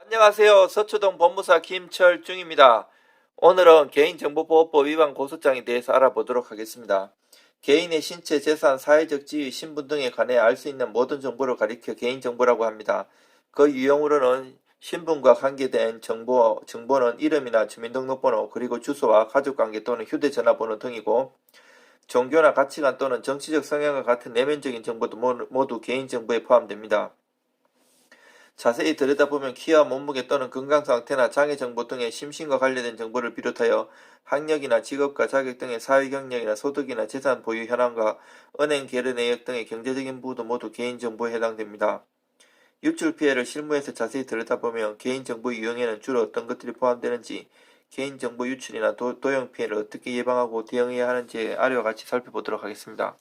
안녕하세요. 서초동 법무사 김철중입니다. 오늘은 개인정보보호법 위반 고소장에 대해서 알아보도록 하겠습니다. 개인의 신체, 재산, 사회적 지위, 신분 등에 관해 알 수 있는 모든 정보를 가리켜 개인정보라고 합니다. 그 유형으로는 신분과 관계된 정보는 이름이나 주민등록번호, 그리고 주소와 가족관계 또는 휴대전화번호 등이고, 종교나 가치관 또는 정치적 성향과 같은 내면적인 정보도 모두 개인정보에 포함됩니다. 자세히 들여다보면 키와 몸무게 또는 건강상태나 장애정보 등의 심신과 관련된 정보를 비롯하여 학력이나 직업과 자격 등의 사회경력이나 소득이나 재산 보유 현황과 은행 계좌 내역 등의 경제적인 부분도 모두 개인정보에 해당됩니다. 유출 피해를 실무에서 자세히 들여다보면 개인정보 유형에는 주로 어떤 것들이 포함되는지, 개인정보 유출이나 도용 피해를 어떻게 예방하고 대응해야 하는지에 아래와 같이 살펴보도록 하겠습니다.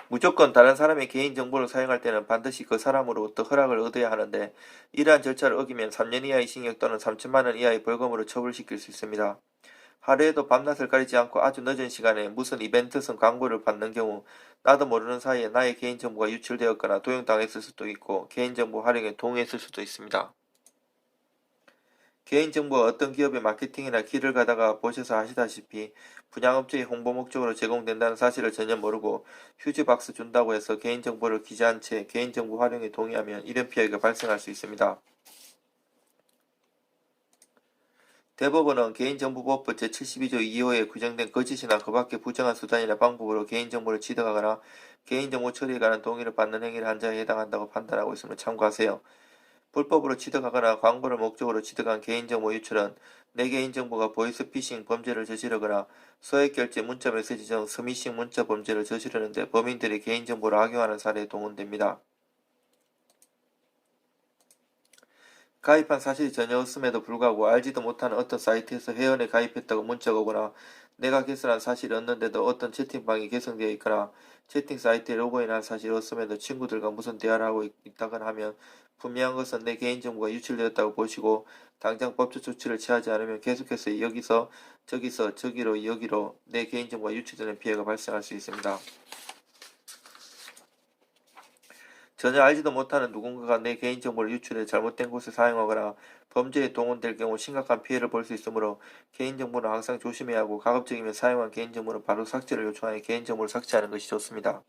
무조건 다른 사람의 개인정보를 사용할 때는 반드시 그 사람으로부터 허락을 얻어야 하는데, 이러한 절차를 어기면 3년 이하의 징역 또는 3천만 원 이하의 벌금으로 처벌시킬 수 있습니다. 하루에도 밤낮을 가리지 않고 아주 늦은 시간에 무슨 이벤트성 광고를 받는 경우 나도 모르는 사이에 나의 개인정보가 유출되었거나 도용당했을 수도 있고, 개인정보 활용에 동의했을 수도 있습니다. 개인정보가 어떤 기업의 마케팅이나 길을 가다가 보셔서 아시다시피 분양업체의 홍보 목적으로 제공된다는 사실을 전혀 모르고 휴지박스 준다고 해서 개인정보를 기재한 채 개인정보 활용에 동의하면 이런 피해가 발생할 수 있습니다. 대법원은 개인정보보호법 제72조 2호에 규정된 거짓이나 그 밖의 부정한 수단이나 방법으로 개인정보를 취득하거나 개인정보 처리에 관한 동의를 받는 행위를 한 자에 해당한다고 판단하고 있음을 참고하세요. 불법으로 취득하거나 광고를 목적으로 취득한 개인정보 유출은 내 개인정보가 보이스피싱 범죄를 저지르거나 소액결제 문자메시지 등 스미싱 문자 범죄를 저지르는데 범인들이 개인정보를 악용하는 사례에 동원됩니다. 가입한 사실이 전혀 없음에도 불구하고 알지도 못하는 어떤 사이트에서 회원에 가입했다고 문자가 오거나 내가 개설한 사실이 없는데도 어떤 채팅방이 개설되어 있거나 채팅 사이트에 로그인한 사실이 없음에도 친구들과 무슨 대화를 하고 있다거나 하면 분명한 것은 내 개인정보가 유출되었다고 보시고 당장 법적 조치를 취하지 않으면 계속해서 여기서 저기서 저기로 여기로 내 개인정보가 유출되는 피해가 발생할 수 있습니다. 전혀 알지도 못하는 누군가가 내 개인정보를 유출해 잘못된 곳에 사용하거나 범죄에 동원될 경우 심각한 피해를 볼 수 있으므로 개인정보는 항상 조심해야 하고, 가급적이면 사용한 개인정보는 바로 삭제를 요청하여 개인정보를 삭제하는 것이 좋습니다.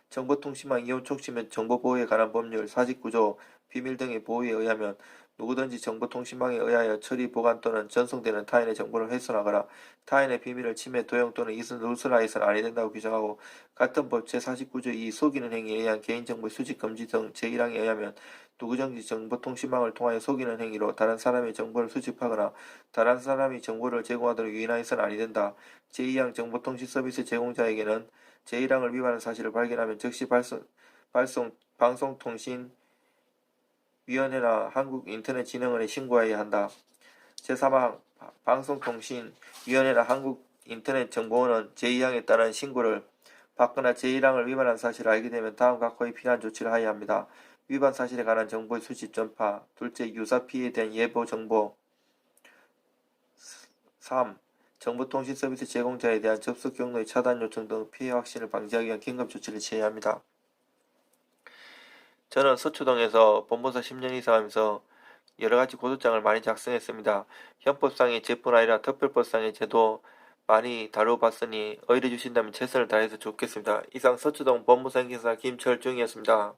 정보통신망 이용 촉지 및 정보보호에 관한 법률 49조 비밀 등의 보호에 의하면 누구든지 정보통신망에 의하여 처리, 보관 또는 전송되는 타인의 정보를 훼손하거나 타인의 비밀을 침해, 도용 또는 이익을 누설하여서는 아니 된다고 규정하고, 같은 법 제49조 2 속이는 행위에 의한 개인정보 수집 금지 등 제1항에 의하면 누구든지 정보통신망을 통하여 속이는 행위로 다른 사람의 정보를 수집하거나 다른 사람이 정보를 제공하도록 유인하여서는 아니 된다. 제2항 정보통신 서비스 제공자에게는 제1항을 위반한 사실을 발견하면 즉시 방송통신위원회나 한국인터넷진흥원에 신고해야 한다. 제3항 방송통신위원회나 한국인터넷정보원은 제2항에 따른 신고를 받거나 제1항을 위반한 사실을 알게 되면 다음 각호의 필요한 조치를 하여야 합니다. 위반 사실에 관한 정보의 수집, 전파. 둘째, 유사 피해에 대한 예보 정보. 3. 정보통신 서비스 제공자에 대한 접속 경로의 차단 요청 등 피해 확신을 방지하기 위한 긴급 조치를 취해야 합니다. 저는 서초동에서 법무사 10년 이상 하면서 여러가지 고소장을 많이 작성했습니다. 형법상의 제뿐 아니라 특별법상의 제도 많이 다뤄봤으니 의뢰 주신다면 최선을 다해서 좋겠습니다. 이상 서초동 법무사 행정사 김철중이었습니다.